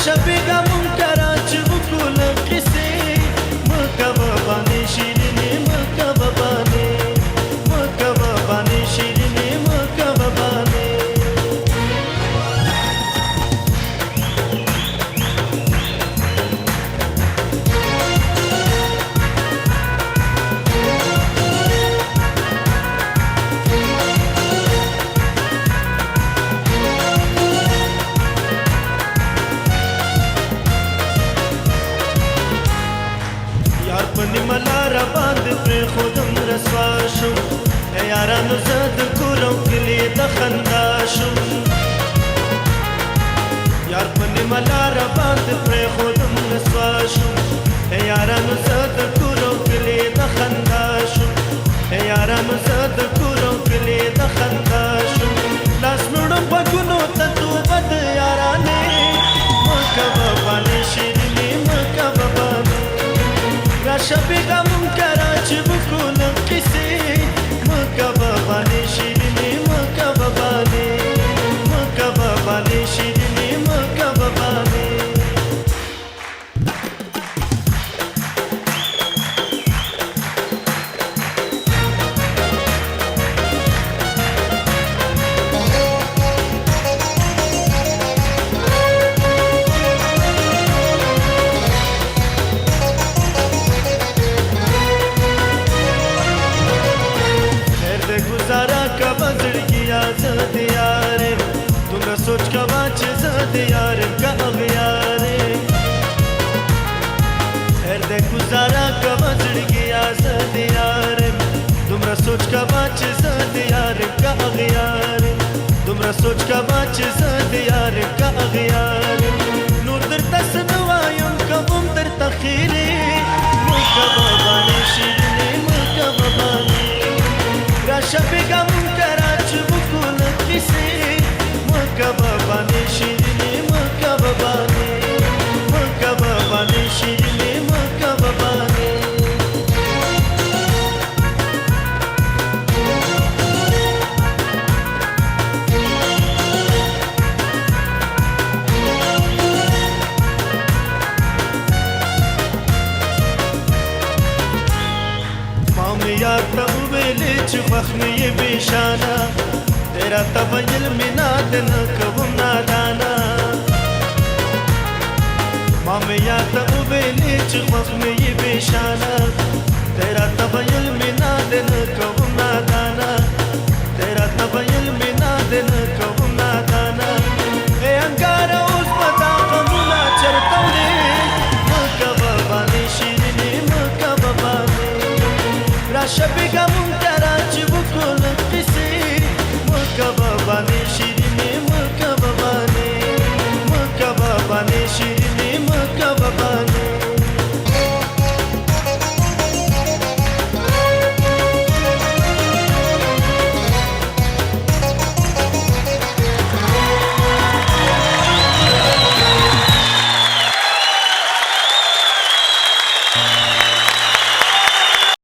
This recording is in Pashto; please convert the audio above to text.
شبیگا منکرا چې وکول قصې مکوه بانی شیرینی مکوه بانی مکوه بانی شیرینی مکوه بانی پنی ملاره باندې پرې خودم رسوا شم یارانو زه د کورم کلي د خندا شم یار پنی ملاره باندې پرې خودم رسوا شم یارانو زه د کورم کلي د خندا شم یارانو زه د کورم کلي د خندا شم لاس مړم غوږونو ته توبه د یارانې مکوه بانې شیرینې مکوه بانې شبیگا منکرا چې وکول قصې مکوه بانې شیرینې مکوه بانې مکوه بانې شیرینې مکوه بانې गुजारा कबा जिंदगी आजाद यारे तुमरा सोच कबा चीज़ यार का अगयारे हर दे गुजारा कबा जिंदगी आजाद यारे तुमरा सोच कबा चीज़ यार का अगयारे तुमरा सोच कबा चीज़ यार का अगयारे नूर दर तस्नवायम कबूम दर तखीरे मुकबा बानी शिरने मुकबा बानी شبیگا منکرا چې وکول قصې مکوه بانې شیرینې مکوه بانې مکوه بانې شیرینې مکوه بانې یار ته وویلې چې خوښ مې یې بېشانه دی راته ویل مې ناده نه کوم نادانه ما مې یار ته وویلې چې خوښ مې یې بېشانه